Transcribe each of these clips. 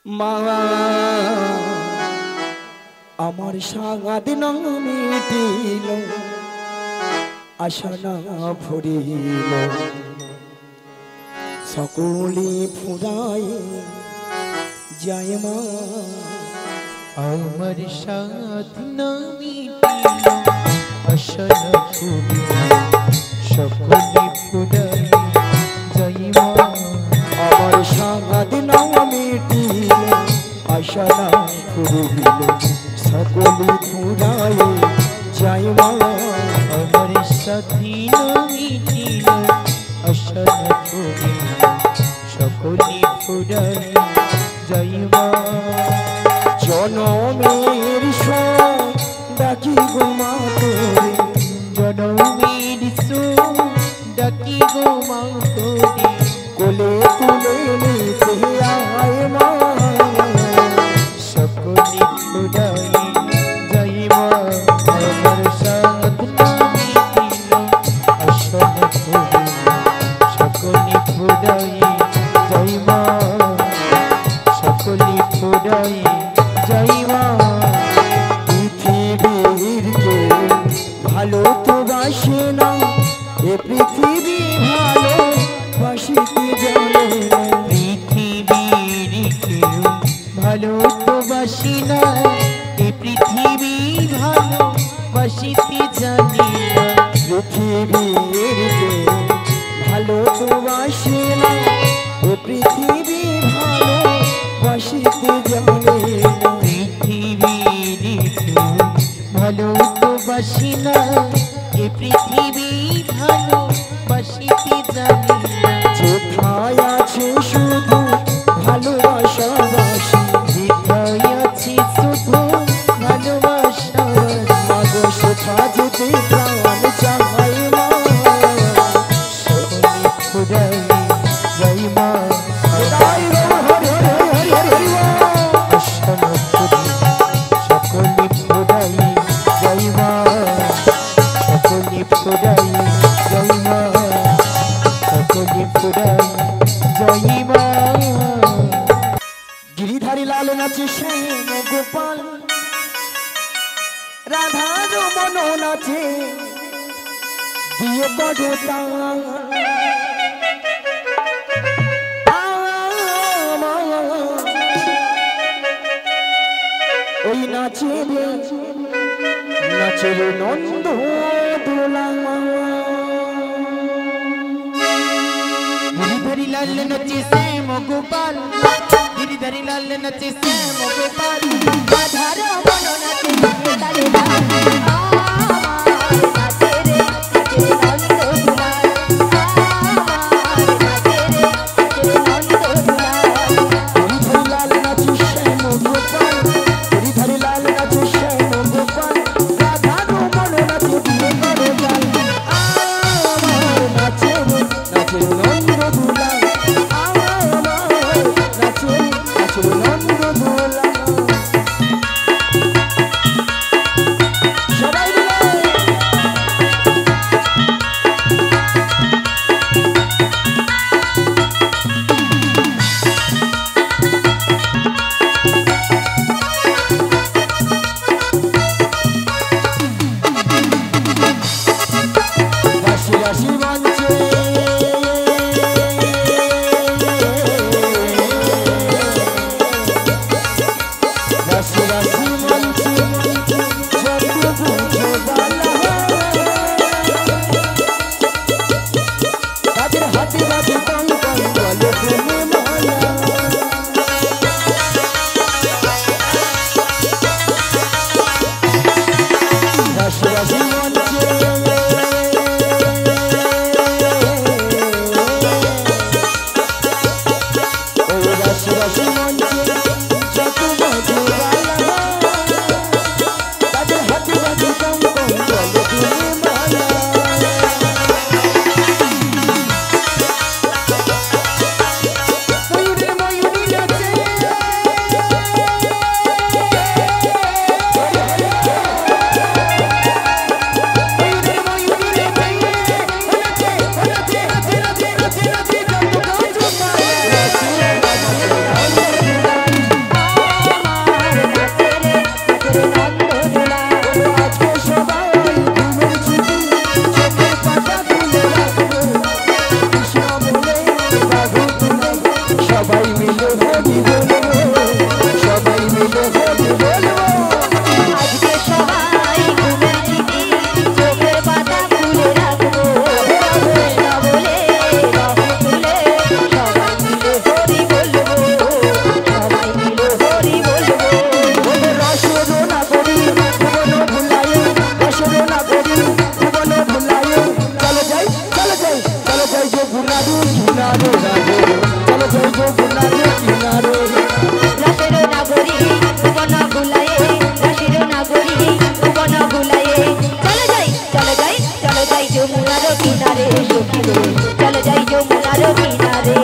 মা আমার সাগাদ না মিটিল আশা না ভরিল সকলে ফুরাই যায় মা আমার সাথ না মিটিল আশা না ভরিল সকলে ফুরাই যায় মা আমার সাগাদ না মিটিল আশা না ভরিল সকলে ফুরাই যায় মা আমার সাথী না মিটিল আশা না ভরিল সকলে ফুরাই যায় মা জনমের ডাকি গো মা তোরে জনমের ডাকি গো মা তোরে কোলে তুলে নিতে আয় মা সকলে ফুরাই যায় মা আমার সাথ না মিটিল আশা না ভরিল সকলে ফুরাই যায় মা সকলে ফুরাই যায় মা পৃথিবীর কে ভালো তো বাসে না এ পৃথিবী ভালো বাসিতে জানে না পৃথিবীর কেউ ভালো তো বাসি না এ পৃথিবী ভালো বাসিতে জানি না পৃথিবীর কে ভালো তো বাসে না এ পৃথিবী ভালো বাসিতে জানে না পৃথিবীর কেউ ভালো তো বাসি না এ পৃথিবী ভালো বাসিতে জানি না কোথায় আছে শুধু ভালোবাসা বাসি যেথায় আছে শুধু ভালোবাসা মাগো সেথা যেতে প্রাণ চাই মা সকলে ফুরাই যায় মা হরি হরি হরি হরি আশা না ভরিল সকলে ফুরাই যায় মা সকলে ফুরাই যায় মা সকলে ফুরাই যায় মা গিরিধারী লাল নাচে শ্যাম গোপাল রাধা রমন নাচে দিয়ে বড়তা ওই নাচে নাচে নন্দ দোলা गिरिधरी लाल नचे श्याम गोपाल गिरिधरी लाल नचे श्याम गोपाल राधा रमन नाचे गिरिधारी लाल नाचे रे नंद दुलाल नाचे रे नंद दुलाल গিরিধারী লাল নাচে শ্যাম গোপাল গিরিধারী লাল নাচে শ্যাম গোপাল রাধা রমন নাচে দিয়ে বড়তা আমার নাচে নাচে নন্দ দোলা আমার নাচে নাচে নন্দ দোলা সবাই মিলে রাশি রাশি মঞ্চে কি বলবো আজকে সবাই ঘুমের চিঠি চোখের পাতা খুলে রাখবো কৃষ্ণ বলে বাহু তুলে সবাই মিলে হরি বলবো সবাই মিলে হরি বলবো ওদের রসের না করি ভুবন ভুলায়ে রসের না করি ভুবন ভুলায়ে চলো যাই যমুনার কিনারে রাধে চলো যাই যমুনার কিনারে রসের নাগরী ভুবন ভুলায়ে রসের নাগরী ভুবন ভুলায়ে চলো যাই যমুনার কিনারে সখী রে চলো যাই যমুনার কিনারে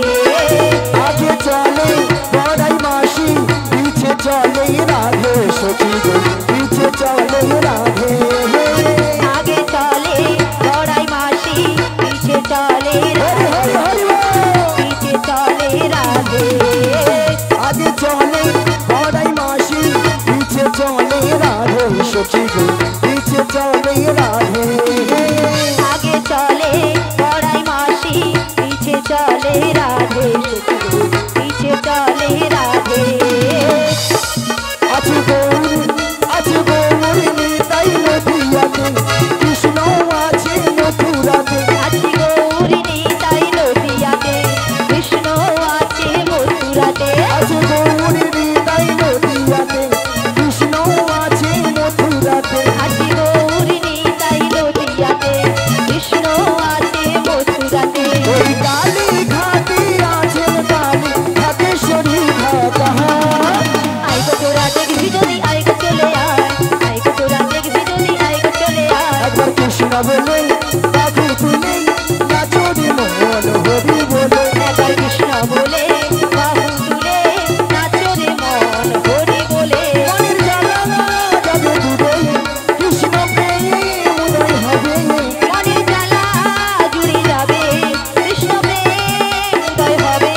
আগে চলে বড়াই মাসি পিছে চলে রাধে সখী গো পিছে চলে রাধে আগে চলে বড়াই মাসি পিছে চলে পিছে চলে রাধে আগে চলে বড়াই মাসি পিছে চলে রাধে সখী গো পিছে চলে রাধে আগে চলে বড়াই মাসি পিছে চলে রাধে পিছে চলে রাধে আছে গৌর নিতাই নদিয়াতে কৃষ্ণ আছে মথুরাতে আছি গৌরী নিতাই নদিয়াতে কৃষ্ণ আছে মথুরাতে আছে গৌর নিতাই নদিয়াতে কৃষ্ণ আছে মথুরাতে আছি গৌরী নিতাই নদিয়াতে কৃষ্ণ আছে মথুরাতে ওই কালী ঘাটি আছে কালী ঘাটেশ্বরী ঘাটা আইগো তোরা দেখবি যদি আইগো চলে আয় আইগো তোরা দেখবি যদি আইগো চলে আয় একবার কৃষ্ণ বলে বাবু তুমি নাচুরি মন হরি বলে একবার কৃষ্ণ বলে বাহু তুলে নাচো রে মন হরি বলে মনের জ্বালা যাবে দূরে কৃষ্ণ পেয়ে উদয় হবে মনের জ্বালা জুড়ে যাবে কৃষ্ণ প্রেম উদয় হবে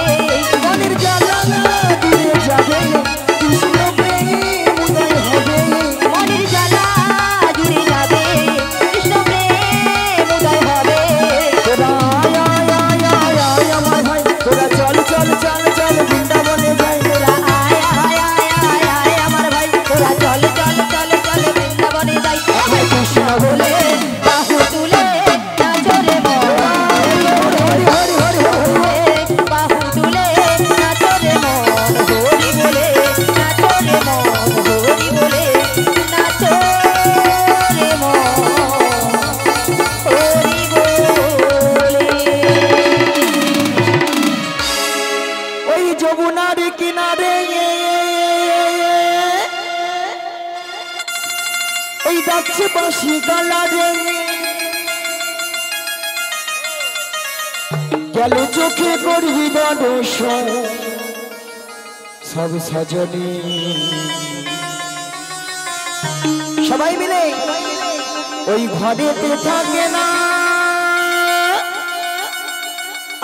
মনের জ্বালা দূরে যাবে কৃষ্ণ পেয়ে উদয় হবে মনের জ্বালা জুড়ে যাবে কৃষ্ণ প্রেম উদয় হবে তোরা আয় আমার ভাই তোরা চল চল চল চল বৃন্দাবনে যাই তোরা আয় আয় আয় আয় আয় আমার ভাই তোরা চল চল চল চল বৃন্দাবনে যাই কৃষ্ণ বলে বাহু তুলে নাচো রে মন হরি হরি হরি হরি বাহু তুলে নাচো রে মন হরি বলে নাচো রে মন হরি বলে নাচো রে মন হরি বলে ওই যমুনার কিনারে এই ডাকছে বাঁশি গালারে গেল চোখে করবি দর্শন সব সজনী সবাই মিলে ওই ঘরেতে থাকে না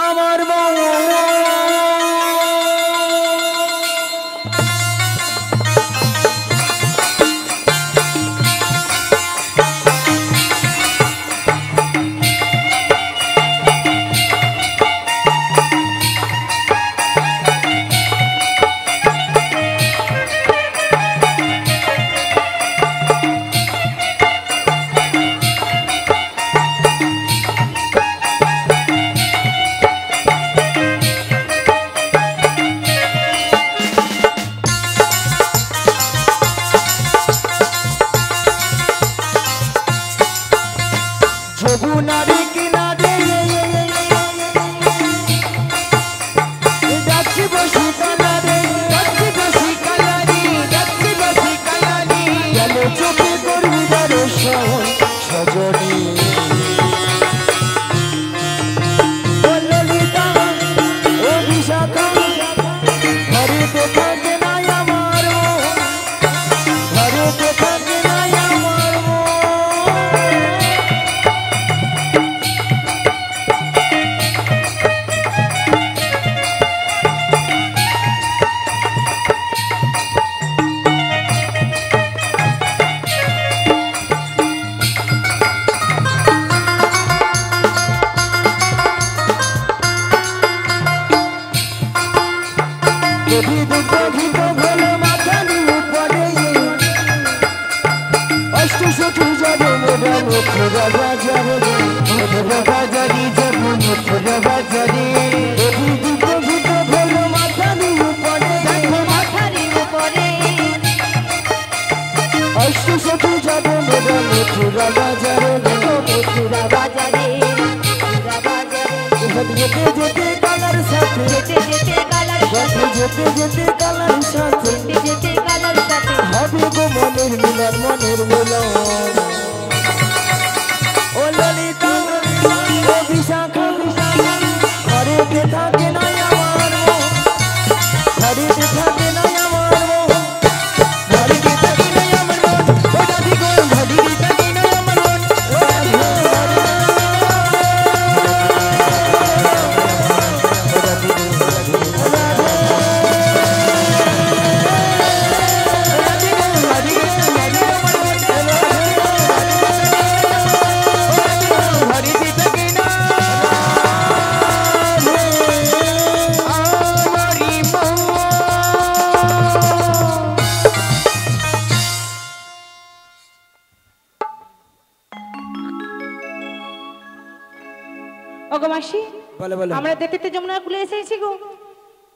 আমার মন যমুনার কিনারে যাচ্ছি বসি কালারে গেল চোখে করবি দর্শন সজনী ও ললিতা ও বিশাখা ঘরেতে থাকে না আমার মন ঘরেতে থাকে না আমার মন যদি দুটো ভিত ভোলে মাথানি উপরে সখী যাবো মোরা মথুরা বাজারে মথুরা বাজারে যাবো মথুরা বাজারে দুটো দুটো ভোলো মাথার উপরে মাথার উপরে অষ্ট সখী যাবো মোরা মথুরা বাজারে মথুরা বাজারে মথুরা বাজারে যেতে যেতে কালার সাথে যেতে যেতে কালার সাথে যেতে যেতে কালার সাথে যেতে যেতে কালার সাথে হবে গো মনের মিলন মনের মিলন ও ললিতা ও বিশাখা ঘরেতে থাকে না আমার ঘরেতে থাকে না আমার ঘরেতে থাকে না আমার ও দাদি গো ঘরেতে থাকে না আমার ওগো মাসি বলে বলে আমরা দেখতে যমুনা কুলে এসেছি গো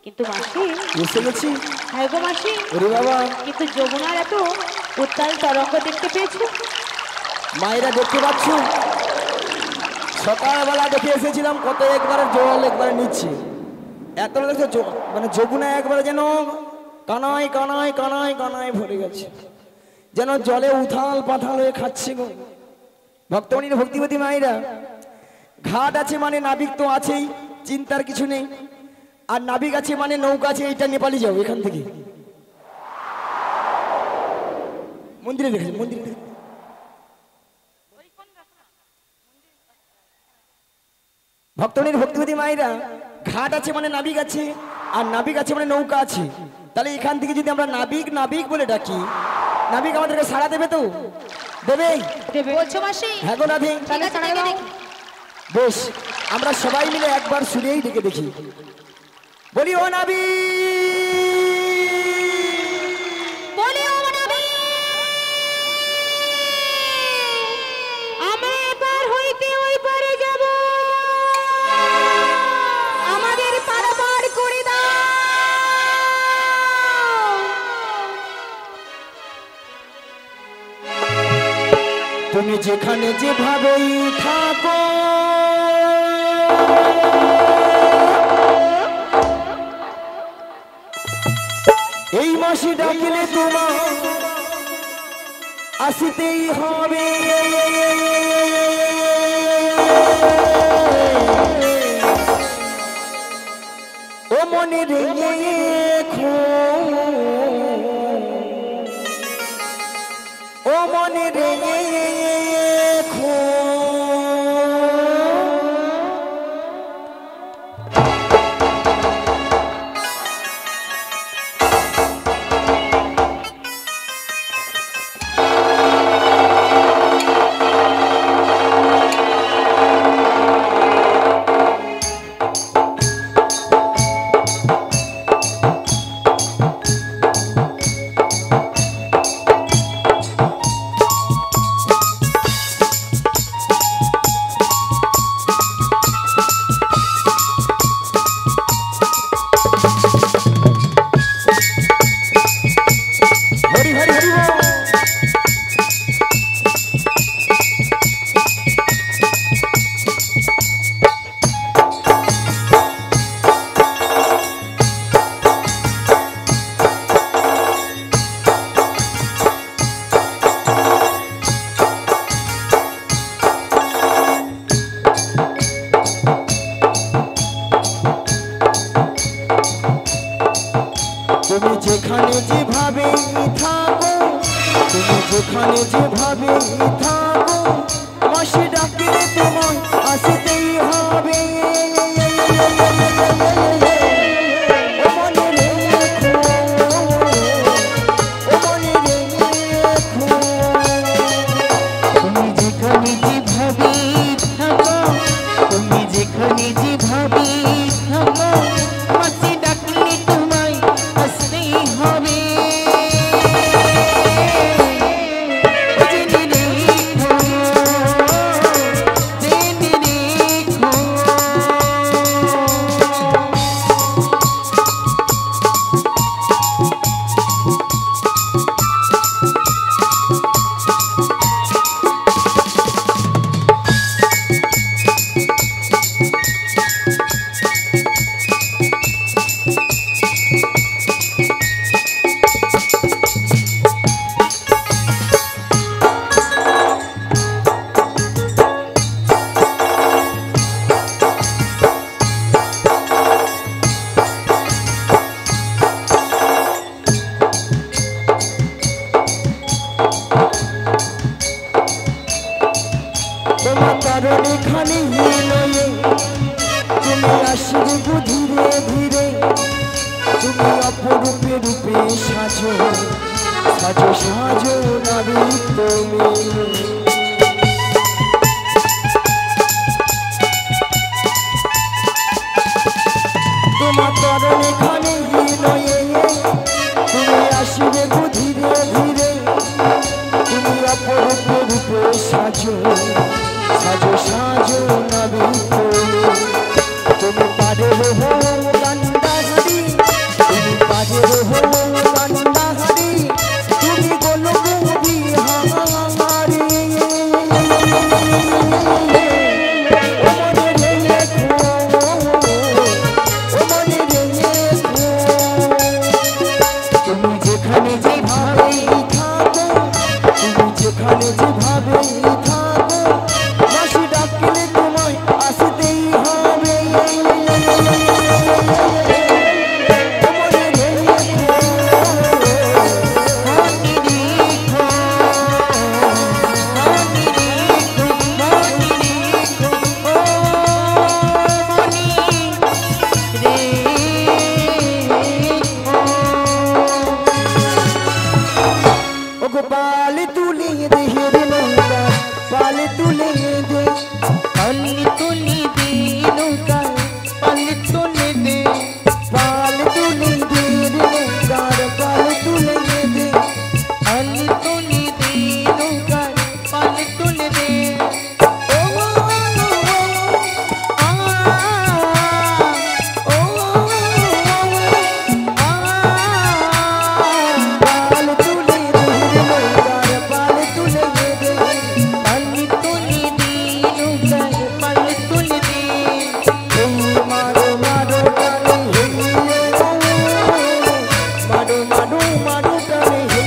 কিন্তু মাসি এসে গেছি হ্যাঁ গো মাসি ওরে বাবা কিন্তু যমুনার এত উত্তাল তরঙ্গ দেখতে পেয়েছো মায়েরা দেখতে পাচ্ছ সকালবেলা দেখে এসেছিলাম কত একবারে জল একবারে নিচ্ছে এত দেখছো মানে যমুনা একবারে যেন কানায় কানায় কানায় কানায় ভরে গেছে যেন জলে উথাল পাথাল হয়ে খাচ্ছে গো ভক্তমণির ভক্তিবতী মায়েরা ঘাট আছে মানে নাবিক তো আছেই চিন্তার কিছু নেই আর নাবিক আছে মানে নৌকা আছে এইটা নেপালি যাও এখান থেকে মন্দিরে দেখেছি মন্দিরে দেখেছি ভক্তমণির ভক্তিবতী মায়েরা ঘাট আছে মানে নাবিক আছে আর নাবিক আছে মানে নৌকা আছে তাহলে এখান থেকে যদি আমরা নাবিক নাবিক বলে ডাকি নাবিক আমাদেরকে সাড়া দেবে তো দেবে বলছো মাসি হ্যাঁ গো রাধে তাহলে সাড়া দাও বেশ আমরা সবাই মিলে একবার শুনেই ডেকে দেখি বলি ও নাবি বলি ও নবী আমরা এপার হইতে ওই পারে যাব আমাদের পারাপার করে দাও তুমি যেখানে যেভাবেই থাকো এই মাসে ডাকিলে তোমার আসিতেই হবে ও মনে রেখো ও মনে রেখো হরি হরি হরি বল। তুমি যেখানে যেভাবে থাকো তুমি যেখানে যেভাবে থাকো মাসে ডাকিলে তোমায় আসতেই হবে ও মনে রেখো, ও মনে রেখো। তুমি যেখানে যেভাবে থাকো তুমি যেখানে যেভাবে থাকো মাসে ডাকলে তোমায় আসতেই হবে জেনে রূপে সাজো সাজো সাজো নাবি তুমি তোমার তরণে খানে নয়ে তুমি আসিবে ধীরে ধীরে তুমি অপরূপে রূপে সাজো সাজো সাজো নাবি তুমি তুমি পারে হো কান্দাহারি তুমি পারে হো কান্দাহারি তুমি গোলগুবি হামারি তুমি যেখানে যেভাবে থাকো তুমি যেখানে যেভাবে থাকো বাসি ডাকলে তোমায় আসতেই হবে पाल तुले दे रे नौका पाल तुले दे पाल तुले दे नौका पाल तुले दे पाल तुले दे रे नौका पाल तुले दे पाल तुले दे नौका पाल तुले दे ओ आ ओ आ पाल तुले दे रे नौका पाल तुले दे पाल तुले दे नौका पाल तुले दे हे मारो मारो टाने हे मारो मारो मारो टाने हे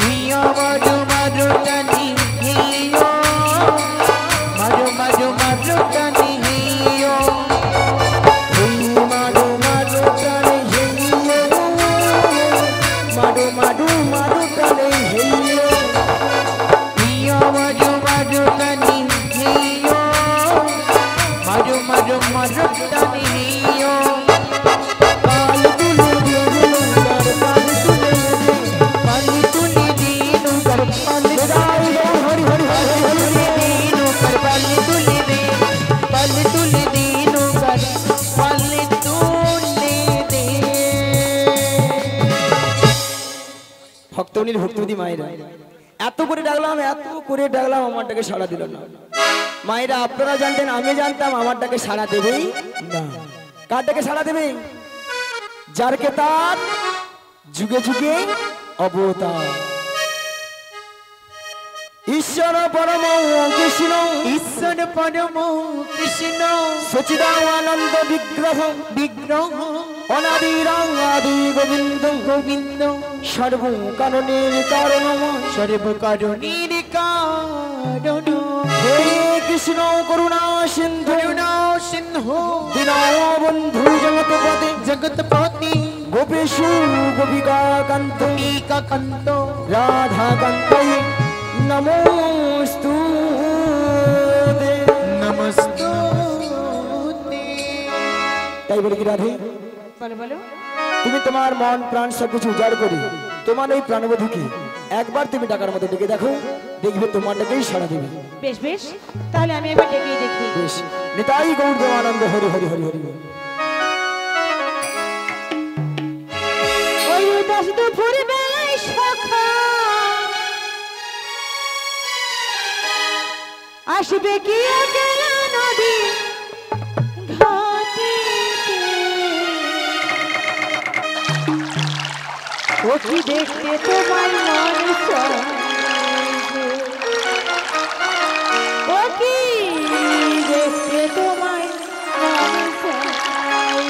हिया मारो मारो टानी हियो मारो मारो मारो टानी हियो मारो मारो टाने हे मारो मारो मारो टाने हे हिया मारो मारो टानी हियो मारो मारो मारो टानी हियो पाल तुले दे रे नौका पाल तुले दे पाल तुले दे नौकर पाल हरि हरि हरि तुले दे नौकर पाल तुले दे पाल तुले दे नौकर पाल तुले दे ভক্তনীর ভক্তবতী মায়েরা এত করে ডাকলাম আমারটাকে সাড়া দিল না মায়েরা আপনারা জানতেন আমি জানতাম আমারটাকে সাড়া দেবেই না কারটাকে সাড়া দেবে যার কে তার যুগে যুগে অবতার ঈশ্বর পরম কৃষ্ণ ঈশ্বর পরম কৃষ্ণ সচিদানন্দ বিগ্রহ বিগ্রহ অনাদিরাং আদি গোবিন্দ গোবিন্দ সর্ব কারণের কারণময় সর্বকারণীর কারণ হে কৃষ্ণ করুণা সিন্ধু করুণা সিন্ধু দীনবন্ধু জগৎপতি জগৎপতি গোপেশু গোপিকা কান্ত একাকান্ত রাধা কান্ত নমোস্তু নমস্তুতে। তাই বলে কি রাধে বলো বলো তুমি তোমার মন প্রাণ সবকিছু উজাড় করি তোমার ওই প্রাণবধূকে একবার তুমি ডাকার মতো ডেকে দেখো দেখবে তোমারটাকেই সাড়া দেবে বেশ বেশ তাহলে আমি এবার ডেকে দেখি বেশ নিতাই গৌর দেবানন্দ হরি হরি হরি হরি বল। ওই দশ দুপুর বেলায় সখা আসবে কি একলা নদী ঘাটে ও কি দেখতে তোমার মন চায় ও কি দেখতে তোমার মন চায়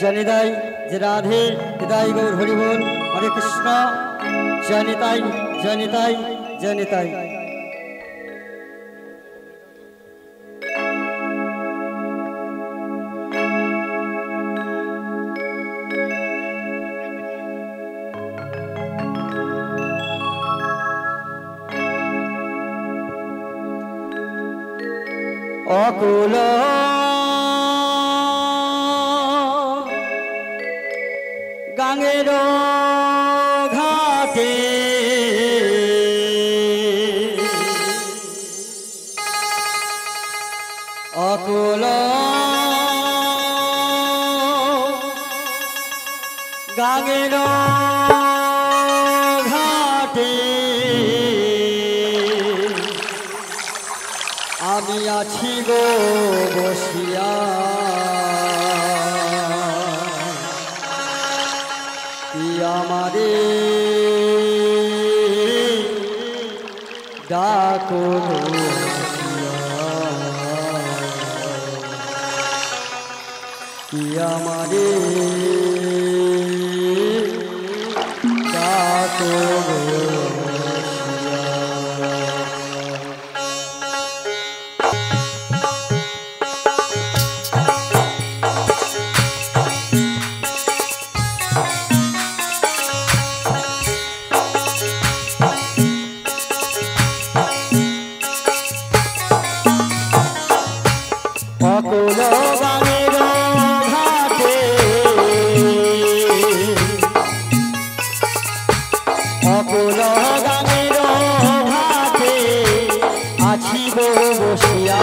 জনিতাই যে রাধে হৃদয় গৌর হরি বল হরে কৃষ্ণ জনিতাই জনিতাই জনিতাই অকুল গাঙ্গের ঘাটে অকুল গাঙ্গের ঘাটে আমি আছি গো বসিয়া কি আমারে ডাকো কি আমারে ডাকো অকুল গাঙ্গের ঘাটে অকুল গাঙ্গের ঘাটে আছি গো বসিয়া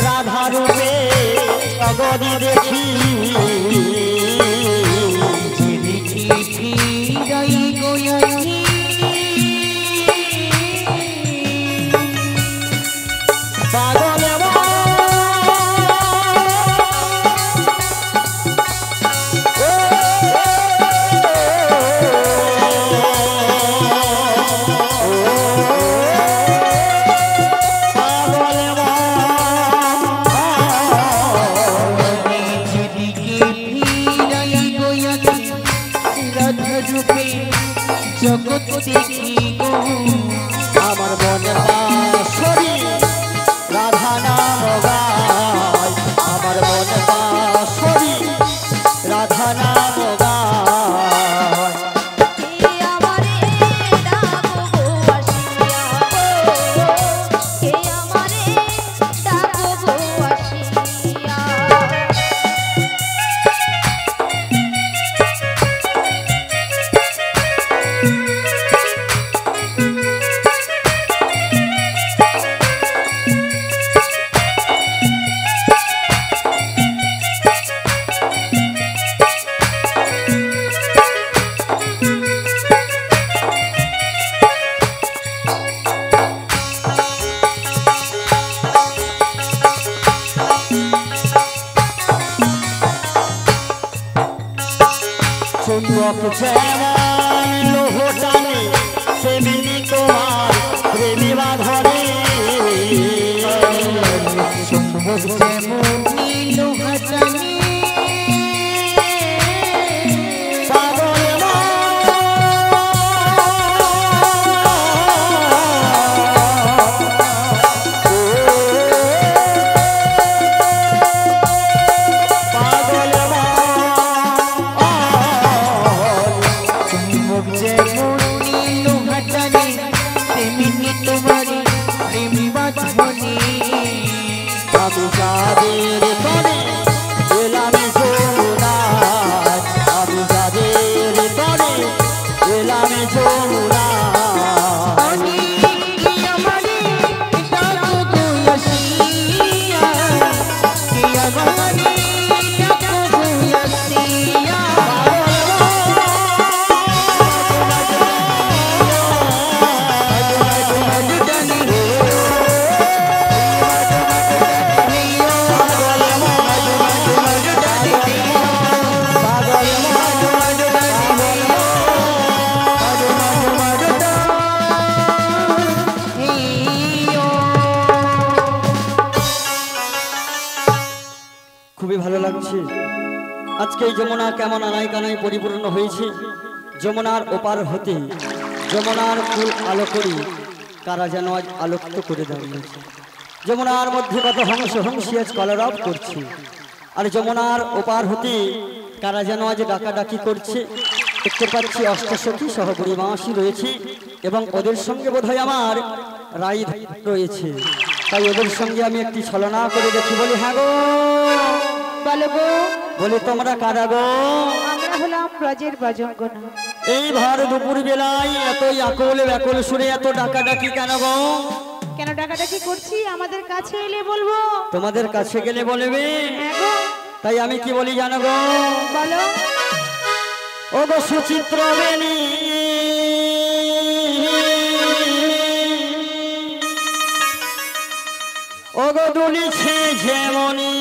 রাধা রূপে অগদি দেখি পাগল জগৎ দেখি গো আমার মনের বাঁশরি রাধা নাম গায় আমার মনের বাঁশরি রাধা নাম গায় চুম্বক যেমন লোহ টানে সেমিনি তোমার প্রেমী বাঁধনে চুম্বক যেমন লোহা টানে তোমার প্রেমী বাঁধনে আজকে এই যমুনা কেমন আনাই কানায় পরিপূর্ণ হয়েছে। যমুনার ওপার হতে যমুনার ফুল আলো করি কারা যেন আজ আলোকিত করে দাঁড়িয়েছে। যমুনার মধ্যে কত হংস হংসী আজ কলরব করছে, আর যমুনার ওপার হতে কারা যেন আজ ডাকাডাকি করছে। দেখতে পাচ্ছি অষ্টসখী সহপরি মাসি রয়েছে এবং ওদের সঙ্গে বোধহয় আমার রাই রয়েছে। তাই ওদের সঙ্গে আমি একটি ছলনা করে দেখি, বলি হ্যাঁ গো, বলো গো, বলে তোমরা কারা গো? আমরা হলাম ব্রজের ব্রজঙ্গনা। এই ভর দুপুর বেলায় এত আকুল ব্যাকুল সুরে এত ডাকাডাকি কেন গো? কেন ডাকাডাকি করছি? আমাদের কাছে এলে বলবো। তোমাদের কাছে গেলে বলবে? হ্যাঁ গো, তাই আমি কি বলি জানো গো? বলো। ও গো সুচিত্র বেনি, ও গো দুলিছে যেমনি,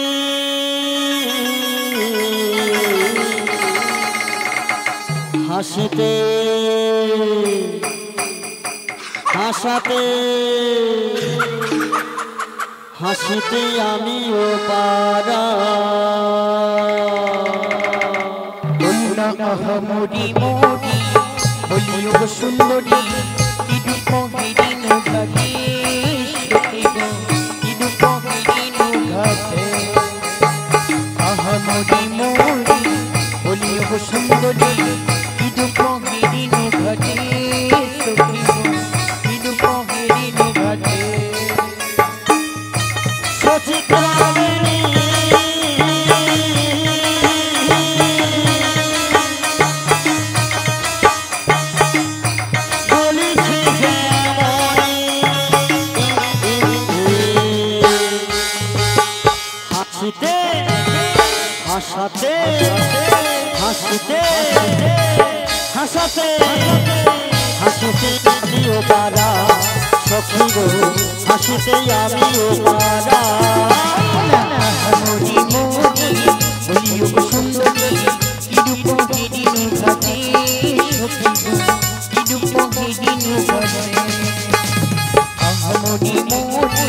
হাসিতে হাসাতে হাসিতে আমিও পারা। আহমরি মোরি বলিও গো সুন্দরী, কি দুঃখ হেরিনু ঘাটে সখিব, কি দুঃখ হেরিনু ঘাটে। আহমরি মোরি বলিও গো সুন্দরী, কি দুঃখ হেরিনু ঘাটে সখিব, কি দুঃখ হেরিনু ঘাটে। সুচিত্রা বেনি, হাসাতে হাসিতে হাসাতে হাসিতে আমিও পারা, সখী গো হাসিতে আমিও পারা। আহমরি মোরি বলিও গো সুন্দরী, কি দুঃখ হেরিনু ঘাটে সখিব, কি দুঃখ হেরিনু ঘাটে। আহমরি মোরি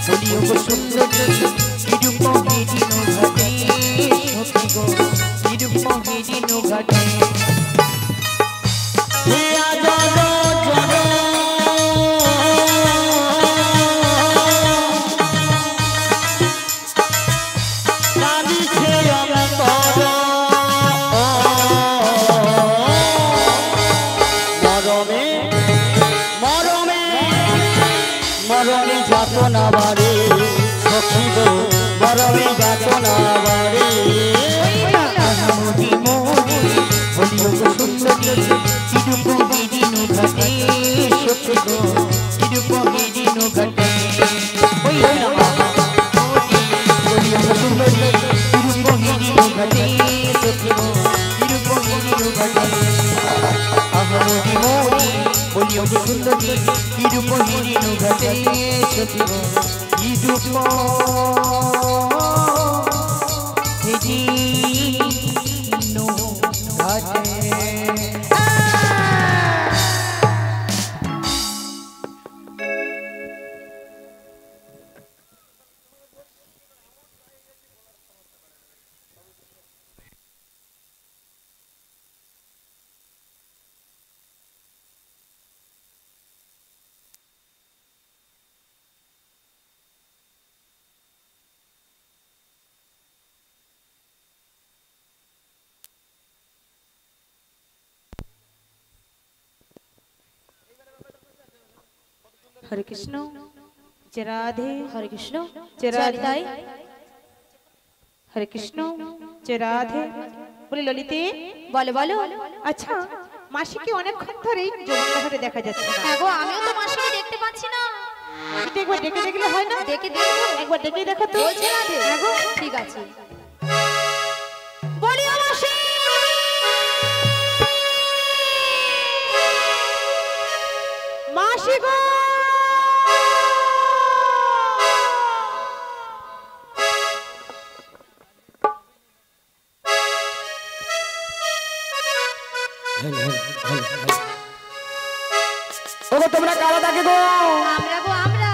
বলিও গো সুন্দরী, কি দুঃখ হেরিনু ঘাটে সখিব, কি দুঃখ হেরিনু ঘাটে। হিয়া জগ জগ কাঁদিছে অন্তর, মরমে মরমে মরমে যাতনা বাড়ে, সখী গো মরমে যাতনা বাড়ে। আহমরি মোরি বলিও গো সুন্দরী, কি দুঃখ হেরিনু ঘাটে সখিব, কি দুঃখ হেরিনু ঘাটে। ওই না বলিও গো সুন্দরী, কি দুঃখ হেরিনু ঘাটে সখিব, কি দুঃখ হেরিনু ঘাটে। আহমরি মোরি বলিও গো সুন্দরী, কি দুঃখ হেরিনু ঘাটে সখিব, কি দুঃখ হেরিনু ঘাটে। হরে কৃষ্ণ, জয় রাধে। হরে কৃষ্ণ, জয় রাধে। তাই হরে কৃষ্ণ, জয় রাধে। বলি ললিতে, বলো বলো। আচ্ছা মাসিকে অনেকক্ষণ ধরেই যমুনা ঘাটে দেখা যাচ্ছে না। হ্যাঁ গো, আমিও তো মাসিকে দেখতে পাচ্ছি না। এটা একবার ডেকে দেখলে হয় না? দেখে দেখো, একবার ডেকে দেখো তো। বলছে রাধে। হ্যাঁ গো। ঠিক আছে। বলিও মাসি, মাসি গো, ওগো তোমরা কারা ডাকে গো? আমরা গো, আমরা।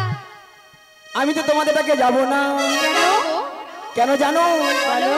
আমি তো তোমাদের ডাকে যাবো না। কেন গো? কেন জানো? বলো।